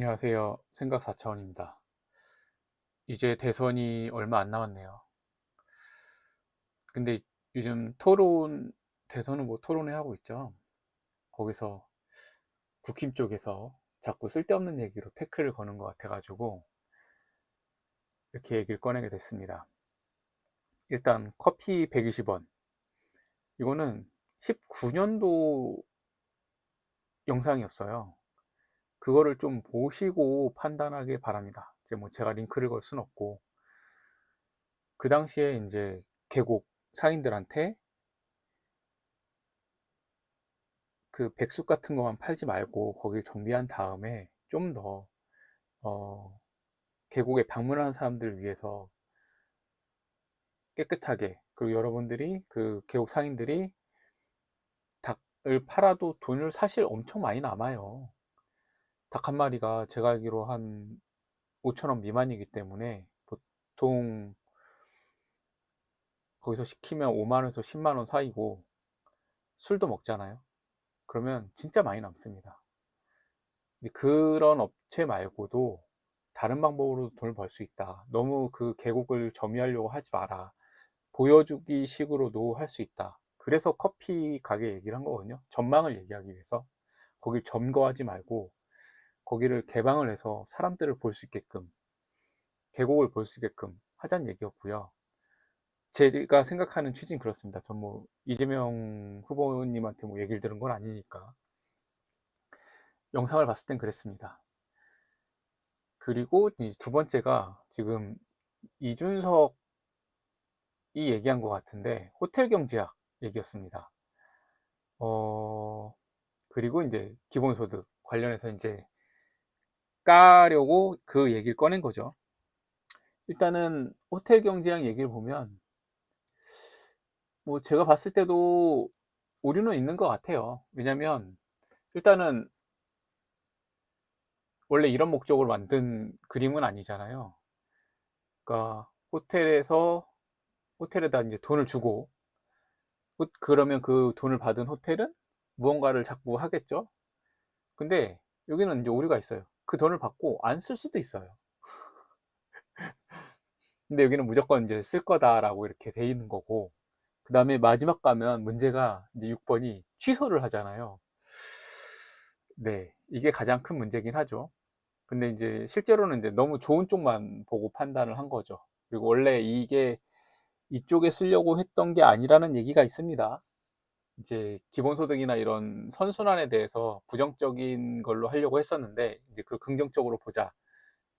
안녕하세요. 생각 4차원입니다. 이제 대선이 얼마 안 남았네요. 근데 요즘 대선은 뭐 토론회 하고 있죠. 거기서 국힘 쪽에서 자꾸 쓸데없는 얘기로 태클을 거는 것 같아가지고 이렇게 얘기를 꺼내게 됐습니다. 일단 커피 120원. 이거는 19년도 영상이었어요. 그거를 좀 보시고 판단하길 바랍니다. 이제 뭐 제가 링크를 걸 순 없고, 그 당시에 이제 계곡 상인들한테 그 백숙 같은 것만 팔지 말고 거기 정비한 다음에 좀 더 계곡에 방문하는 사람들을 위해서 깨끗하게, 그리고 여러분들이 그 계곡 상인들이 닭을 팔아도 돈을 사실 엄청 많이 남아요. 닭 한 마리가 제가 알기로 한 5,000원 미만이기 때문에 보통 거기서 시키면 5만 원에서 10만 원 사이고, 술도 먹잖아요. 그러면 진짜 많이 남습니다. 이제 그런 업체 말고도 다른 방법으로 돈을 벌 수 있다. 너무 그 계곡을 점유하려고 하지 마라. 보여주기 식으로도 할 수 있다. 그래서 커피 가게 얘기를 한 거거든요. 전망을 얘기하기 위해서. 거길 점거하지 말고 거기를 개방을 해서 사람들을 볼 수 있게끔, 계곡을 볼 수 있게끔 하자는 얘기였고요. 제가 생각하는 취지는 그렇습니다. 전 뭐 이재명 후보님한테 뭐 얘기를 들은 건 아니니까. 영상을 봤을 땐 그랬습니다. 그리고 이제 두 번째가 지금 이준석이 얘기한 것 같은데, 호텔 경제학 얘기였습니다. 그리고 이제 기본소득 관련해서 이제 까려고 그 얘기를 꺼낸 거죠. 일단은 호텔 경제학 얘기를 보면 뭐 제가 봤을 때도 오류는 있는 것 같아요. 왜냐면 일단은 원래 이런 목적으로 만든 그림은 아니잖아요. 그러니까 호텔에다 이제 돈을 주고, 그러면 그 돈을 받은 호텔은 무언가를 자꾸 하겠죠. 근데 여기는 이제 오류가 있어요. 그 돈을 받고 안 쓸 수도 있어요. 근데 여기는 무조건 이제 쓸 거다라고 이렇게 돼 있는 거고, 그 다음에 마지막 가면 문제가 이제 6번이 취소를 하잖아요. 네, 이게 가장 큰 문제긴 하죠. 근데 이제 실제로는 이제 너무 좋은 쪽만 보고 판단을 한 거죠. 그리고 원래 이게 이쪽에 쓰려고 했던 게 아니라는 얘기가 있습니다. 이제 기본소득이나 이런 선순환에 대해서 부정적인 걸로 하려고 했었는데, 이제 그걸 긍정적으로 보자,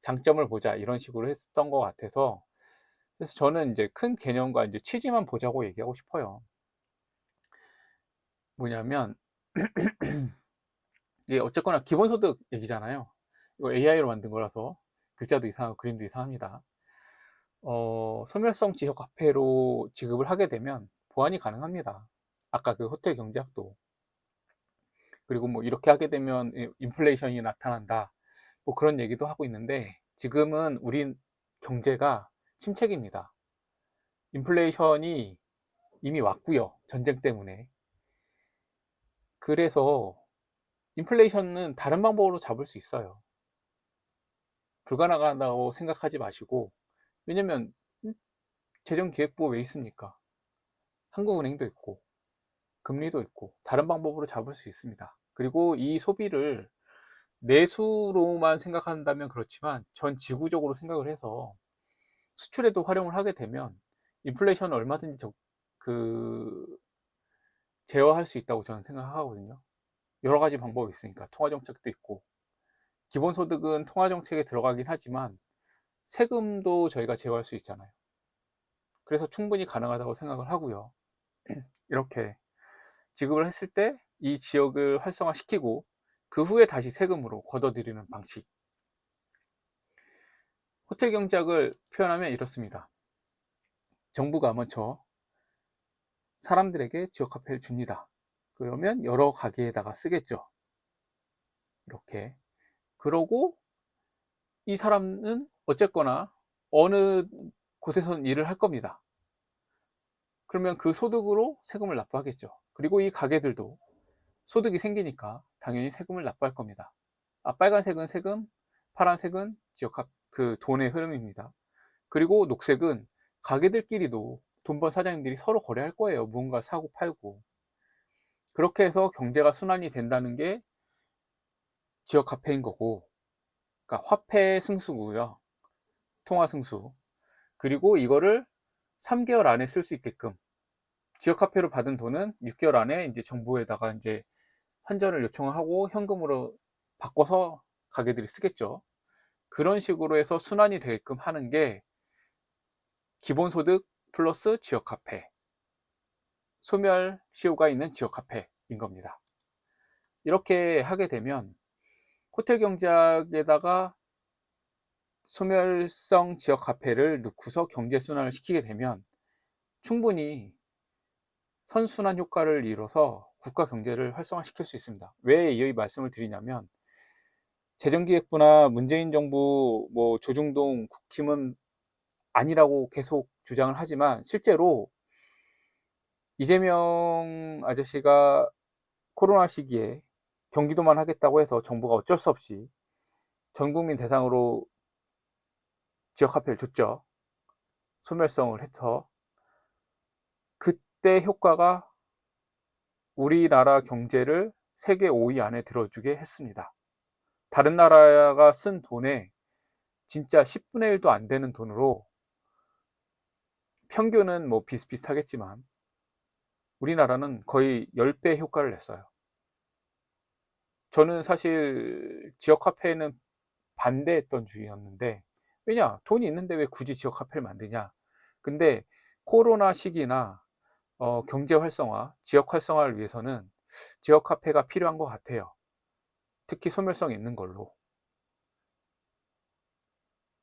장점을 보자, 이런 식으로 했었던 것 같아서, 그래서 저는 이제 큰 개념과 이제 취지만 보자고 얘기하고 싶어요. 뭐냐면, 이게 어쨌거나 기본소득 얘기잖아요. 이거 AI로 만든 거라서 글자도 이상하고 그림도 이상합니다. 소멸성 지역 화폐로 지급을 하게 되면 보완이 가능합니다. 아까 그 호텔 경제학도. 그리고 뭐 이렇게 하게 되면 인플레이션이 나타난다, 뭐 그런 얘기도 하고 있는데, 지금은 우리 경제가 침체기입니다. 인플레이션이 이미 왔고요, 전쟁 때문에. 그래서 인플레이션은 다른 방법으로 잡을 수 있어요. 불가능하다고 생각하지 마시고, 왜냐면 재정기획부가 왜 있습니까? 한국은행도 있고 금리도 있고 다른 방법으로 잡을 수 있습니다. 그리고 이 소비를 내수로만 생각한다면 그렇지만 전 지구적으로 생각을 해서 수출에도 활용을 하게 되면 인플레이션을 얼마든지 그 제어할 수 있다고 저는 생각하거든요. 여러 가지 방법이 있으니까. 통화정책도 있고, 기본소득은 통화정책에 들어가긴 하지만 세금도 저희가 제어할 수 있잖아요. 그래서 충분히 가능하다고 생각을 하고요. 이렇게 지급을 했을 때 이 지역을 활성화시키고 그 후에 다시 세금으로 걷어들이는 방식. 호텔 경제학을 표현하면 이렇습니다. 정부가 먼저 사람들에게 지역화폐를 줍니다. 그러면 여러 가게에다가 쓰겠죠. 이렇게. 그러고 이 사람은 어쨌거나 어느 곳에서는 일을 할 겁니다. 그러면 그 소득으로 세금을 납부하겠죠. 그리고 이 가게들도 소득이 생기니까 당연히 세금을 납부할 겁니다. 빨간색은 세금, 파란색은 그 돈의 흐름입니다. 그리고 녹색은 가게들끼리도 돈 번 사장님들이 서로 거래할 거예요. 무언가 사고 팔고. 그렇게 해서 경제가 순환이 된다는 게 지역 화폐인 거고, 그러니까 화폐 승수고요. 통화 승수. 그리고 이거를 3개월 안에 쓸 수 있게끔, 지역 화폐로 받은 돈은 6개월 안에 이제 정부에다가 이제 환전을 요청하고 현금으로 바꿔서 가게들이 쓰겠죠. 그런 식으로 해서 순환이 되게끔 하는 게 기본소득 플러스 지역 화폐, 소멸시효가 있는 지역 화폐인 겁니다. 이렇게 하게 되면 호텔 경제학에다가 소멸성 지역 화폐를 넣고서 경제순환을 시키게 되면 충분히 선순환 효과를 이뤄서 국가 경제를 활성화시킬 수 있습니다. 왜 이 말씀을 드리냐면, 재정기획부나 문재인 정부, 조중동 국힘은 아니라고 계속 주장을 하지만, 실제로 이재명 아저씨가 코로나 시기에 경기도만 하겠다고 해서 정부가 어쩔 수 없이 전 국민 대상으로 지역화폐를 줬죠. 소멸성을 해서. 그때 효과가 우리나라 경제를 세계 5위 안에 들어주게 했습니다. 다른 나라가 쓴 돈에 진짜 10분의 1도 안 되는 돈으로, 평균은 뭐 비슷비슷하겠지만 우리나라는 거의 10배 효과를 냈어요. 저는 사실 지역화폐는 반대했던 주의였는데, 왜냐, 돈이 있는데 왜 굳이 지역화폐를 만드냐. 근데 코로나 시기나 경제 활성화, 지역 활성화를 위해서는 지역화폐가 필요한 것 같아요. 특히 소멸성 있는 걸로.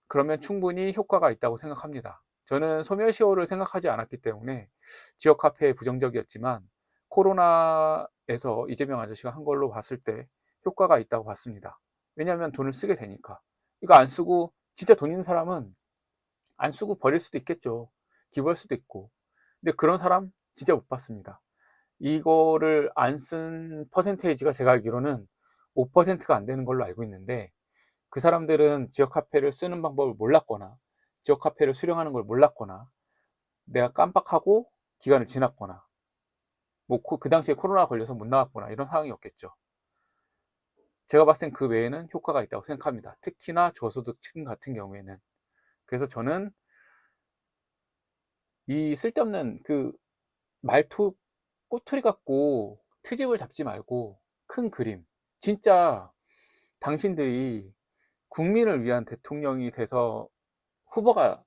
그러면 충분히 효과가 있다고 생각합니다. 저는 소멸시효를 생각하지 않았기 때문에 지역화폐에 부정적이었지만, 코로나에서 이재명 아저씨가 한 걸로 봤을 때 효과가 있다고 봤습니다. 왜냐하면 돈을 쓰게 되니까. 이거 안 쓰고, 진짜 돈 있는 사람은 안 쓰고 버릴 수도 있겠죠. 기부할 수도 있고. 근데 그런 사람 진짜 못 봤습니다. 이거를 안 쓴 퍼센테이지가 제가 알기로는 5%가 안 되는 걸로 알고 있는데, 그 사람들은 지역화폐를 쓰는 방법을 몰랐거나, 지역화폐를 수령하는 걸 몰랐거나, 내가 깜빡하고 기간을 지났거나, 그 당시에 코로나 걸려서 못 나갔거나, 이런 상황이었겠죠. 제가 봤을 땐 그 외에는 효과가 있다고 생각합니다. 특히나 저소득층 같은 경우에는. 그래서 저는 이 쓸데없는 그 말투, 꼬투리 갖고 트집을 잡지 말고 큰 그림, 진짜 당신들이 국민을 위한 대통령이 돼서, 후보가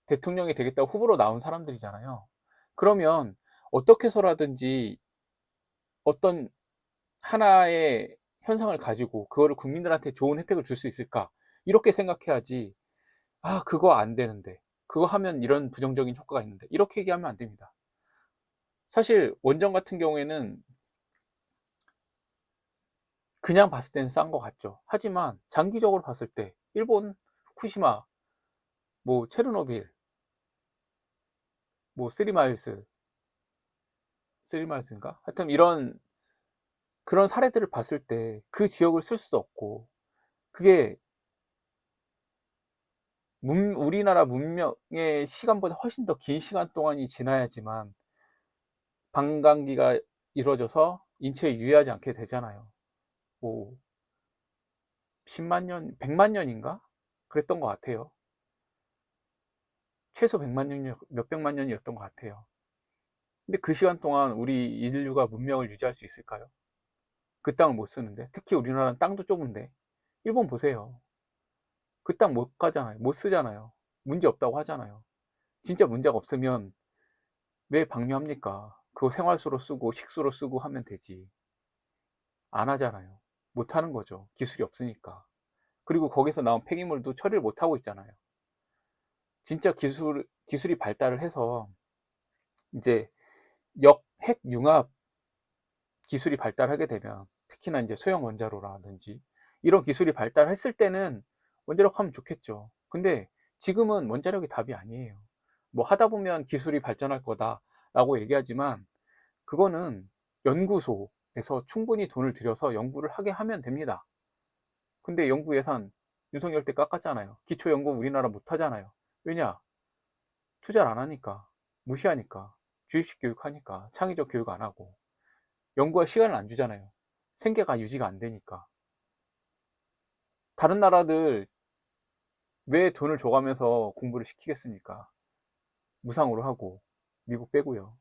대통령이 되겠다고 후보로 나온 사람들이잖아요. 그러면 어떻게 해서라든지 어떤 하나의 현상을 가지고 그거를 국민들한테 좋은 혜택을 줄 수 있을까, 이렇게 생각해야지. 아, 그거 안 되는데, 그거 하면 이런 부정적인 효과가 있는데, 이렇게 얘기하면 안 됩니다. 사실 원전 같은 경우에는 그냥 봤을 때는 싼 것 같죠. 하지만 장기적으로 봤을 때 일본 후쿠시마, 체르노빌, 쓰리마일스, 쓰리마일스인가? 하여튼 이런, 그런 사례들을 봤을 때 그 지역을 쓸 수도 없고, 그게 우리나라 문명의 시간보다 훨씬 더 긴 시간 동안이 지나야지만 반감기가 이루어져서 인체에 유해하지 않게 되잖아요. 뭐 10만 년, 100만 년인가? 그랬던 것 같아요. 최소 100만 년, 몇백만 년이었던 것 같아요. 근데 그 시간 동안 우리 인류가 문명을 유지할 수 있을까요? 그 땅을 못 쓰는데. 특히 우리나라는 땅도 좁은데. 일본 보세요. 그 땅 못 가잖아요. 못 쓰잖아요. 문제 없다고 하잖아요. 진짜 문제가 없으면 왜 방류합니까? 그거 생활수로 쓰고 식수로 쓰고 하면 되지. 안 하잖아요. 못 하는 거죠. 기술이 없으니까. 그리고 거기서 나온 폐기물도 처리를 못 하고 있잖아요. 진짜 기술이 발달을 해서 이제 핵융합 기술이 발달하게 되면, 특히나 이제 소형 원자로라든지 이런 기술이 발달했을 때는 원자력 하면 좋겠죠. 근데 지금은 원자력이 답이 아니에요. 하다 보면 기술이 발전할 거다라고 얘기하지만, 그거는 연구소에서 충분히 돈을 들여서 연구를 하게 하면 됩니다. 근데 연구 예산 윤석열 때 깎았잖아요. 기초 연구 우리나라 못 하잖아요. 왜냐? 투자를 안 하니까. 무시하니까. 주입식 교육하니까. 창의적 교육 안 하고. 연구할 시간을 안 주잖아요. 생계가 유지가 안 되니까. 다른 나라들 왜 돈을 줘가면서 공부를 시키겠습니까? 무상으로 하고. 미국 빼고요.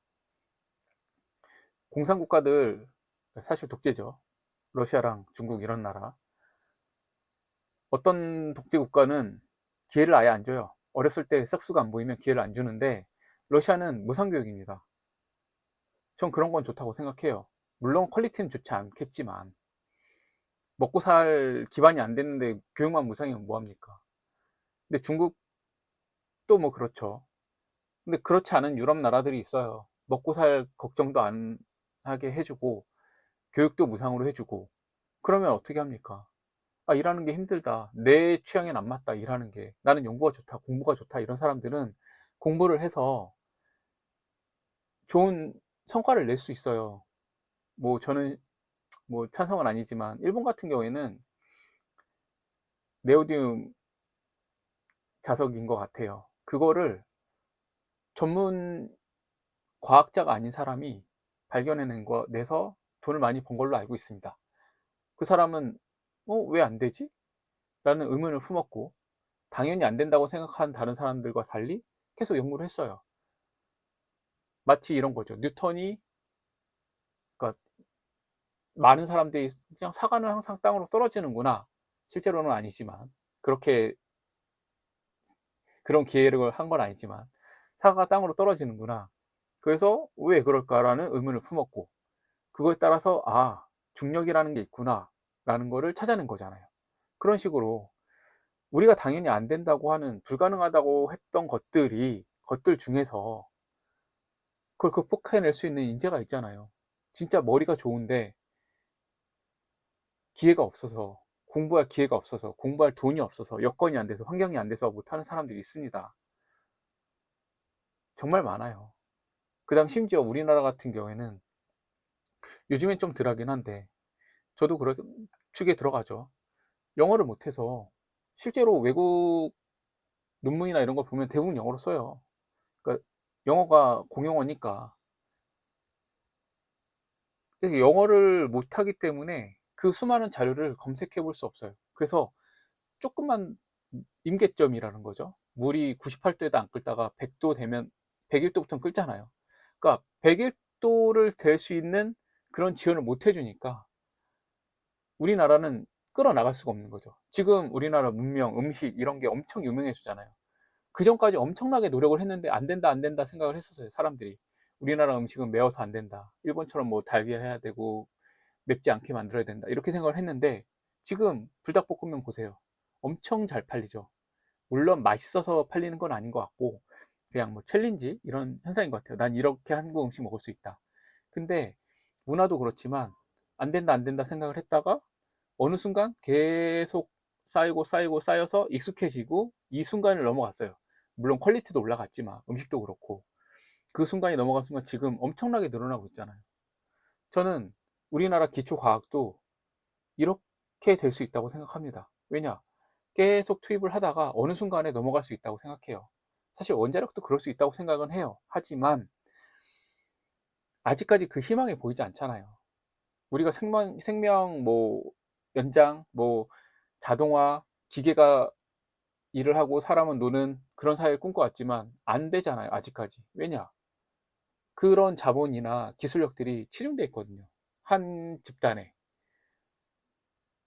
공산국가들 사실 독재죠. 러시아랑 중국 이런 나라. 어떤 독재 국가는 기회를 아예 안 줘요. 어렸을 때 싹수가 안 보이면 기회를 안 주는데 러시아는 무상교육입니다. 전 그런 건 좋다고 생각해요. 물론 퀄리티는 좋지 않겠지만 먹고 살 기반이 안 됐는데 교육만 무상이면 뭐합니까? 근데 중국도 뭐 그렇죠. 근데 그렇지 않은 유럽 나라들이 있어요. 먹고 살 걱정도 안 하게 해주고 교육도 무상으로 해주고 그러면 어떻게 합니까? 아, 일하는 게 힘들다. 내 취향엔 안 맞다. 일하는 게. 나는 연구가 좋다. 공부가 좋다. 이런 사람들은 공부를 해서 좋은 성과를 낼 수 있어요. 뭐 저는 뭐 찬성은 아니지만 일본 같은 경우에는 네오디움 자석인 것 같아요. 그거를 전문 과학자가 아닌 사람이 발견해낸 거 내서 돈을 많이 번 걸로 알고 있습니다. 그 사람은 왜 안 되지? 라는 의문을 품었고 당연히 안 된다고 생각한 다른 사람들과 달리 계속 연구를 했어요. 마치 이런 거죠. 뉴턴이 그러니까 많은 사람들이 그냥 사과는 항상 땅으로 떨어지는구나. 실제로는 아니지만 그렇게 그런 기회를 한 건 아니지만 사과가 땅으로 떨어지는구나. 그래서 왜 그럴까라는 의문을 품었고 그거에 따라서 중력이라는 게 있구나 라는 거를 찾아낸 거잖아요. 그런 식으로 우리가 당연히 안 된다고 하는 불가능하다고 했던 것들 중에서 그걸 극복해낼 수 있는 인재가 있잖아요. 진짜 머리가 좋은데 기회가 없어서 공부할 기회가 없어서 공부할 돈이 없어서 여건이 안 돼서 환경이 안 돼서 못하는 사람들이 있습니다. 정말 많아요. 그다음 심지어 우리나라 같은 경우에는 요즘엔 좀 덜하긴 한데 저도 그런 축에 들어가죠. 영어를 못해서 실제로 외국 논문이나 이런 거 보면 대부분 영어로 써요. 그러니까 영어가 공용어니까. 그래서 영어를 못하기 때문에 그 수많은 자료를 검색해 볼 수 없어요. 그래서 조금만 임계점이라는 거죠. 물이 98도에도 안 끓다가 100도 되면 101도부터는 끓잖아요. 그러니까 101도를 될 수 있는 그런 지원을 못 해주니까 우리나라는 끌어나갈 수가 없는 거죠. 지금 우리나라 문명, 음식 이런 게 엄청 유명해지잖아요. 그 전까지 엄청나게 노력을 했는데 안 된다, 안 된다 생각을 했었어요, 사람들이. 우리나라 음식은 매워서 안 된다. 일본처럼 뭐 달게 해야 되고 맵지 않게 만들어야 된다. 이렇게 생각을 했는데 지금 불닭볶음면 보세요. 엄청 잘 팔리죠. 물론 맛있어서 팔리는 건 아닌 것 같고 그냥 뭐 챌린지 이런 현상인 것 같아요. 난 이렇게 한국 음식 먹을 수 있다. 근데 문화도 그렇지만 안 된다 안 된다 생각을 했다가 어느 순간 계속 쌓이고 쌓이고 쌓여서 익숙해지고 이 순간을 넘어갔어요. 물론 퀄리티도 올라갔지만 음식도 그렇고 그 순간이 넘어간 순간 지금 엄청나게 늘어나고 있잖아요. 저는 우리나라 기초과학도 이렇게 될 수 있다고 생각합니다. 왜냐? 계속 투입을 하다가 어느 순간에 넘어갈 수 있다고 생각해요. 사실 원자력도 그럴 수 있다고 생각은 해요. 하지만 아직까지 그 희망이 보이지 않잖아요. 우리가 생명 뭐 연장, 뭐 자동화, 기계가 일을 하고 사람은 노는 그런 사회를 꿈꿔왔지만 안 되잖아요. 아직까지. 왜냐? 그런 자본이나 기술력들이 치중돼 있거든요. 한 집단에.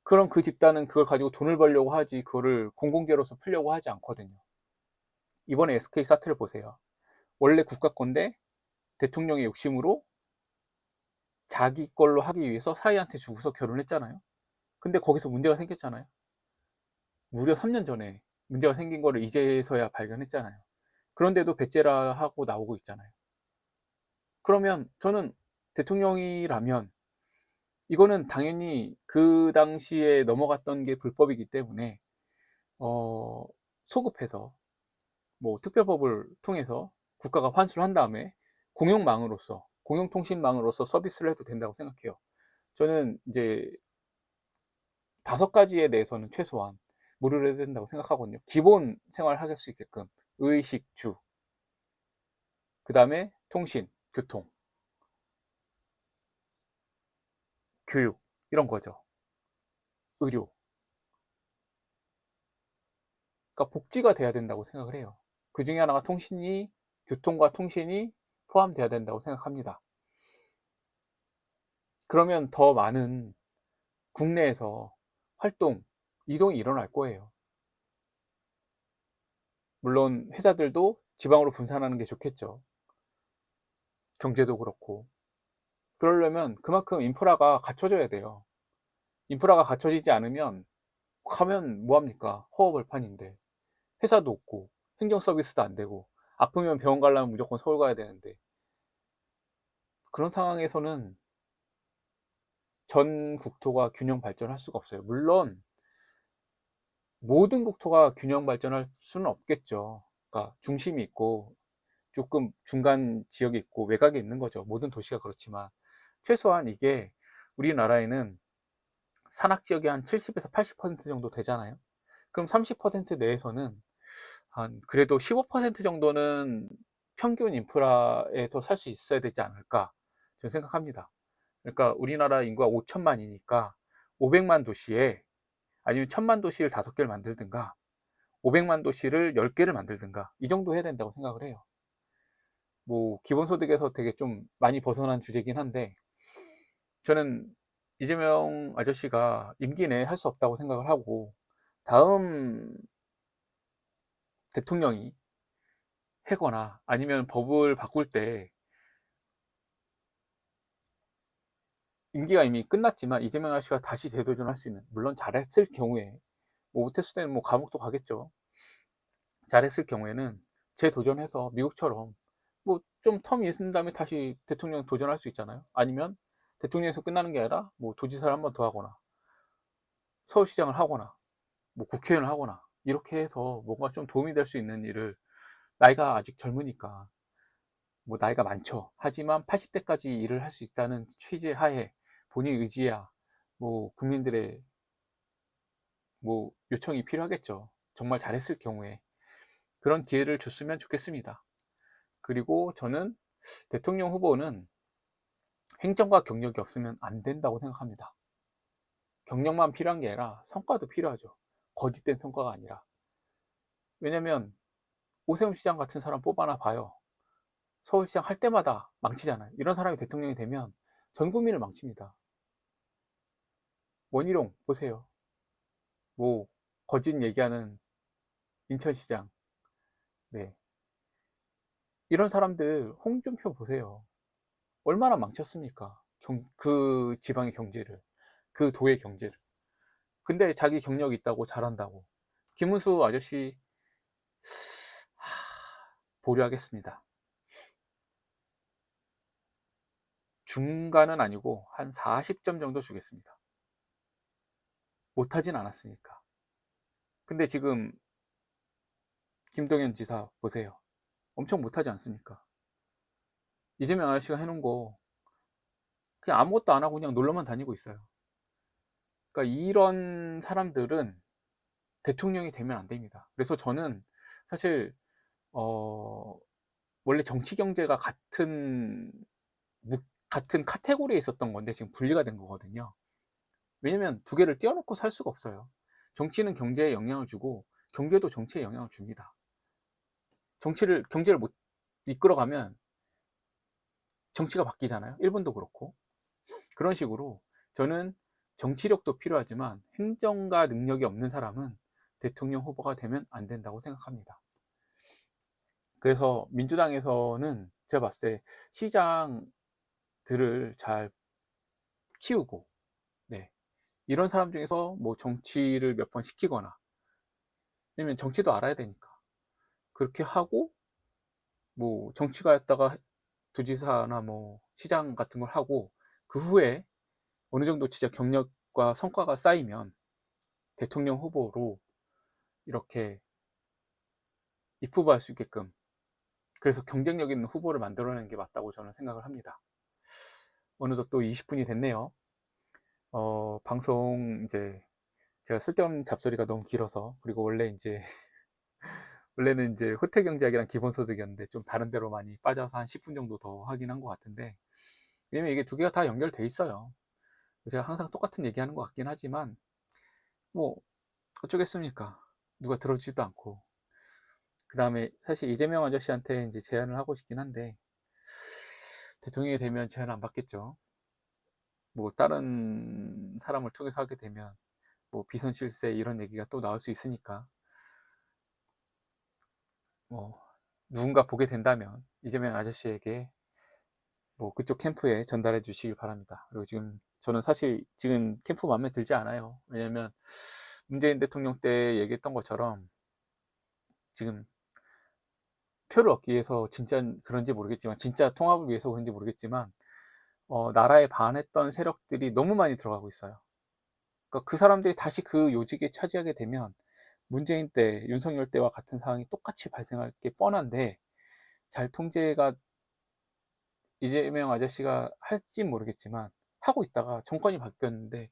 그럼 그 집단은 그걸 가지고 돈을 벌려고 하지 그거를 공공재로서 풀려고 하지 않거든요. 이번에 SK 사태를 보세요. 원래 국가 건데 대통령의 욕심으로 자기 걸로 하기 위해서 사위한테 주고서 결혼했잖아요. 근데 거기서 문제가 생겼잖아요. 무려 3년 전에 문제가 생긴 거를 이제서야 발견했잖아요. 그런데도 배째라 하고 나오고 있잖아요. 그러면 저는 대통령이라면 이거는 당연히 그 당시에 넘어갔던 게 불법이기 때문에 어, 소급해서 뭐 특별법을 통해서 국가가 환수를 한 다음에 공용망으로서 공용통신망으로서 서비스를 해도 된다고 생각해요. 저는 이제 5가지에 대해서는 최소한 무료로 해야 된다고 생각하거든요. 기본 생활을 할 수 있게끔 의식, 주, 그다음에 통신, 교통, 교육 이런 거죠. 의료. 그러니까 복지가 돼야 된다고 생각을 해요. 그중에 하나가 통신이 교통과 통신이 포함돼야 된다고 생각합니다. 그러면 더 많은 국내에서 활동, 이동이 일어날 거예요. 물론 회사들도 지방으로 분산하는 게 좋겠죠. 경제도 그렇고. 그러려면 그만큼 인프라가 갖춰져야 돼요. 인프라가 갖춰지지 않으면 가면 뭐 합니까? 허허벌판인데. 회사도 없고 행정 서비스도 안 되고 아프면 병원 가려면 무조건 서울 가야 되는데 그런 상황에서는 전 국토가 균형 발전할 수가 없어요. 물론 모든 국토가 균형 발전할 수는 없겠죠. 그러니까 중심이 있고 조금 중간 지역이 있고 외곽에 있는 거죠. 모든 도시가 그렇지만 최소한 이게 우리나라에는 산악 지역이 한 70에서 80% 정도 되잖아요. 그럼 30% 내에서는 한 그래도 15% 정도는 평균 인프라에서 살 수 있어야 되지 않을까 저는 생각합니다. 그러니까 우리나라 인구가 5천만이니까 500만 도시에 아니면 1000만 도시를 5개를 만들든가 500만 도시를 10개를 만들든가 이 정도 해야 된다고 생각을 해요. 뭐 기본소득에서 되게 좀 많이 벗어난 주제긴 한데 저는 이재명 아저씨가 임기 내에 할 수 없다고 생각을 하고 다음 대통령이 해거나 아니면 법을 바꿀 때 임기가 이미 끝났지만 이재명 아저씨가 다시 재도전할 수 있는 물론 잘했을 경우에 뭐 못했을 때는 뭐 감옥도 가겠죠. 잘했을 경우에는 재도전해서 미국처럼 뭐 좀 텀이 있은 다음에 다시 대통령 도전할 수 있잖아요. 아니면 대통령에서 끝나는 게 아니라 뭐 도지사를 한 번 더 하거나 서울시장을 하거나 뭐 국회의원을 하거나 이렇게 해서 뭔가 좀 도움이 될 수 있는 일을 나이가 아직 젊으니까 뭐 나이가 많죠. 하지만 80대까지 일을 할 수 있다는 취지 하에 본인 의지야 뭐 국민들의 뭐 요청이 필요하겠죠. 정말 잘했을 경우에 그런 기회를 줬으면 좋겠습니다. 그리고 저는 대통령 후보는 행정과 경력이 없으면 안 된다고 생각합니다. 경력만 필요한 게 아니라 성과도 필요하죠. 거짓된 성과가 아니라. 왜냐면 오세훈 시장 같은 사람 뽑아나 봐요. 서울시장 할 때마다 망치잖아요. 이런 사람이 대통령이 되면 전 국민을 망칩니다. 원희룡 보세요. 뭐 거짓 얘기하는 인천시장. 네. 이런 사람들 홍준표 보세요. 얼마나 망쳤습니까? 그 지방의 경제를, 그 도의 경제를. 근데 자기 경력이 있다고 잘한다고. 김문수 아저씨 보류하겠습니다. 중간은 아니고 한 40점 정도 주겠습니다. 못하진 않았으니까. 근데 지금 김동연 지사 보세요. 엄청 못하지 않습니까? 이재명 아저씨가 해놓은 거 그냥 아무것도 안 하고 그냥 놀러만 다니고 있어요. 그러니까 이런 사람들은 대통령이 되면 안 됩니다. 그래서 저는 사실 어, 원래 정치 경제가 같은 카테고리에 있었던 건데 지금 분리가 된 거거든요. 왜냐면 두 개를 떼어놓고 살 수가 없어요. 정치는 경제에 영향을 주고 경제도 정치에 영향을 줍니다. 경제를 못 이끌어가면 정치가 바뀌잖아요. 일본도 그렇고. 그런 식으로 저는 정치력도 필요하지만 행정가 능력이 없는 사람은 대통령 후보가 되면 안 된다고 생각합니다. 그래서 민주당에서는 제가 봤을 때 시장들을 잘 키우고, 네. 이런 사람 중에서 뭐 정치를 몇 번 시키거나, 왜냐면 정치도 알아야 되니까. 그렇게 하고, 뭐 정치가였다가 도지사나 뭐 시장 같은 걸 하고, 그 후에 어느 정도 진짜 경력과 성과가 쌓이면 대통령 후보로 이렇게 입후보할 수 있게끔, 그래서 경쟁력 있는 후보를 만들어내는 게 맞다고 저는 생각을 합니다. 어느덧 또 20분이 됐네요. 방송 이제 제가 쓸데없는 잡소리가 너무 길어서, 그리고 원래 이제 원래는 이제 호텔 경제학이랑 기본소득이었는데 좀 다른 데로 많이 빠져서 한 10분 정도 더 하긴 한 것 같은데, 왜냐면 이게 두 개가 다 연결돼 있어요. 제가 항상 똑같은 얘기하는 것 같긴 하지만 뭐 어쩌겠습니까? 누가 들어주지도 않고. 그 다음에 사실 이재명 아저씨한테 이제 제안을 하고 싶긴 한데, 대통령이 되면 제안 안 받겠죠. 뭐 다른 사람을 통해서 하게 되면 뭐 비선 실세 이런 얘기가 또 나올 수 있으니까, 뭐 누군가 보게 된다면 이재명 아저씨에게 뭐 그쪽 캠프에 전달해 주시길 바랍니다. 그리고 지금 저는 사실 지금 캠프 마음에 들지 않아요. 왜냐면 문재인 대통령 때 얘기했던 것처럼 지금 표를 얻기 위해서, 진짜 그런지 모르겠지만, 진짜 통합을 위해서 그런지 모르겠지만, 나라에 반했던 세력들이 너무 많이 들어가고 있어요. 그러니까 그 사람들이 다시 그 요직에 차지하게 되면 문재인 때, 윤석열 때와 같은 상황이 똑같이 발생할 게 뻔한데, 잘 통제가 이재명 아저씨가 할지 모르겠지만 하고 있다가 정권이 바뀌었는데,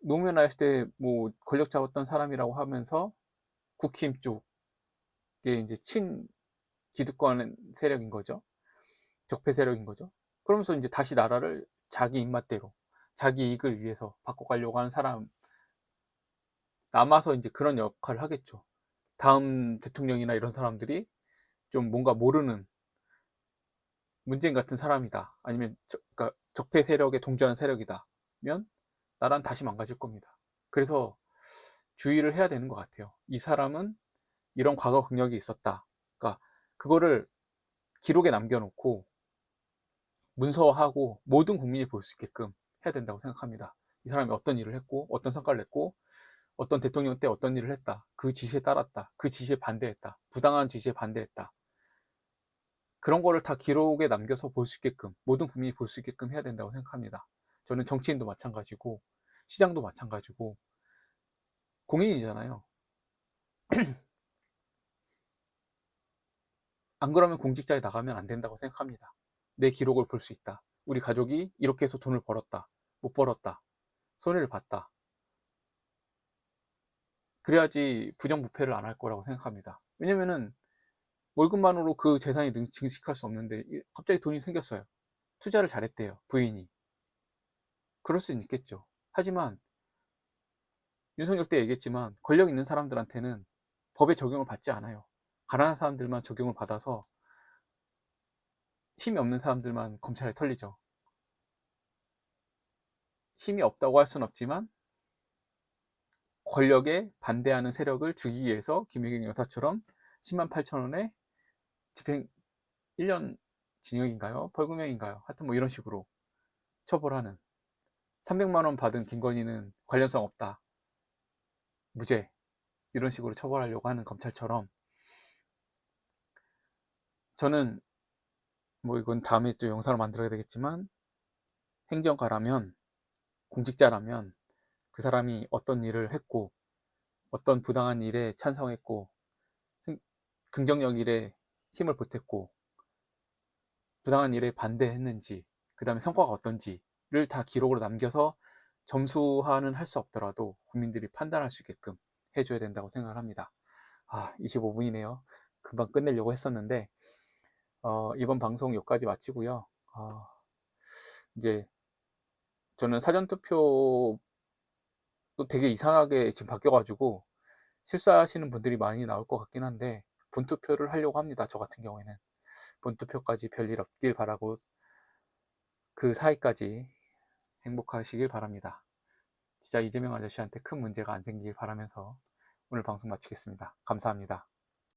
노무현 아저씨 때 뭐 권력 잡았던 사람이라고 하면서 국힘 쪽에 이제 친 기득권 세력인 거죠. 적폐 세력인 거죠. 그러면서 이제 다시 나라를 자기 입맛대로, 자기 이익을 위해서 바꿔가려고 하는 사람 남아서 이제 그런 역할을 하겠죠. 다음 대통령이나 이런 사람들이 좀 뭔가 모르는 문재인 같은 사람이다, 아니면 그러니까 적폐 세력에 동조하는 세력이다 면 나라는 다시 망가질 겁니다. 그래서 주의를 해야 되는 것 같아요. 이 사람은 이런 과거 경력이 있었다. 그러니까 그거를 기록에 남겨놓고 문서화하고 모든 국민이 볼 수 있게끔 해야 된다고 생각합니다. 이 사람이 어떤 일을 했고, 어떤 성과를 냈고, 어떤 대통령 때 어떤 일을 했다, 그 지시에 따랐다, 그 지시에 반대했다, 부당한 지시에 반대했다, 그런 거를 다 기록에 남겨서 볼 수 있게끔, 모든 국민이 볼 수 있게끔 해야 된다고 생각합니다. 저는 정치인도 마찬가지고 시장도 마찬가지고 공인이잖아요. 안 그러면 공직자에 나가면 안 된다고 생각합니다. 내 기록을 볼 수 있다, 우리 가족이 이렇게 해서 돈을 벌었다, 못 벌었다, 손해를 봤다, 그래야지 부정부패를 안 할 거라고 생각합니다. 왜냐면은 월급만으로 그 재산이 증식할 수 없는데 갑자기 돈이 생겼어요. 투자를 잘했대요, 부인이. 그럴 수는 있겠죠. 하지만 윤석열 때 얘기했지만 권력 있는 사람들한테는 법의 적용을 받지 않아요. 가난한 사람들만 적용을 받아서 힘이 없는 사람들만 검찰에 털리죠. 힘이 없다고 할 수는 없지만 권력에 반대하는 세력을 죽이기 위해서 김혜경 여사처럼 10만 8천 원에 집행 1년 징역인가요? 벌금형인가요? 하여튼 뭐 이런 식으로 처벌하는, 300만 원 받은 김건희는 관련성 없다, 무죄, 이런 식으로 처벌하려고 하는 검찰처럼, 저는 뭐 이건 다음에 또 영상을 만들어야 되겠지만, 행정가라면, 공직자라면 그 사람이 어떤 일을 했고, 어떤 부당한 일에 찬성했고, 긍정적 일에 힘을 보탰고, 부당한 일에 반대했는지, 그 다음에 성과가 어떤지를 다 기록으로 남겨서 점수화는 할 수 없더라도 국민들이 판단할 수 있게끔 해줘야 된다고 생각을 합니다. 25분이네요. 금방 끝내려고 했었는데, 이번 방송 여기까지 마치고요. 이제 저는 사전투표도 되게 이상하게 지금 바뀌어가지고 실수하시는 분들이 많이 나올 것 같긴 한데, 본투표를 하려고 합니다. 저 같은 경우에는 본투표까지 별일 없길 바라고, 그 사이까지 행복하시길 바랍니다. 진짜 이재명 아저씨한테 큰 문제가 안 생기길 바라면서 오늘 방송 마치겠습니다. 감사합니다.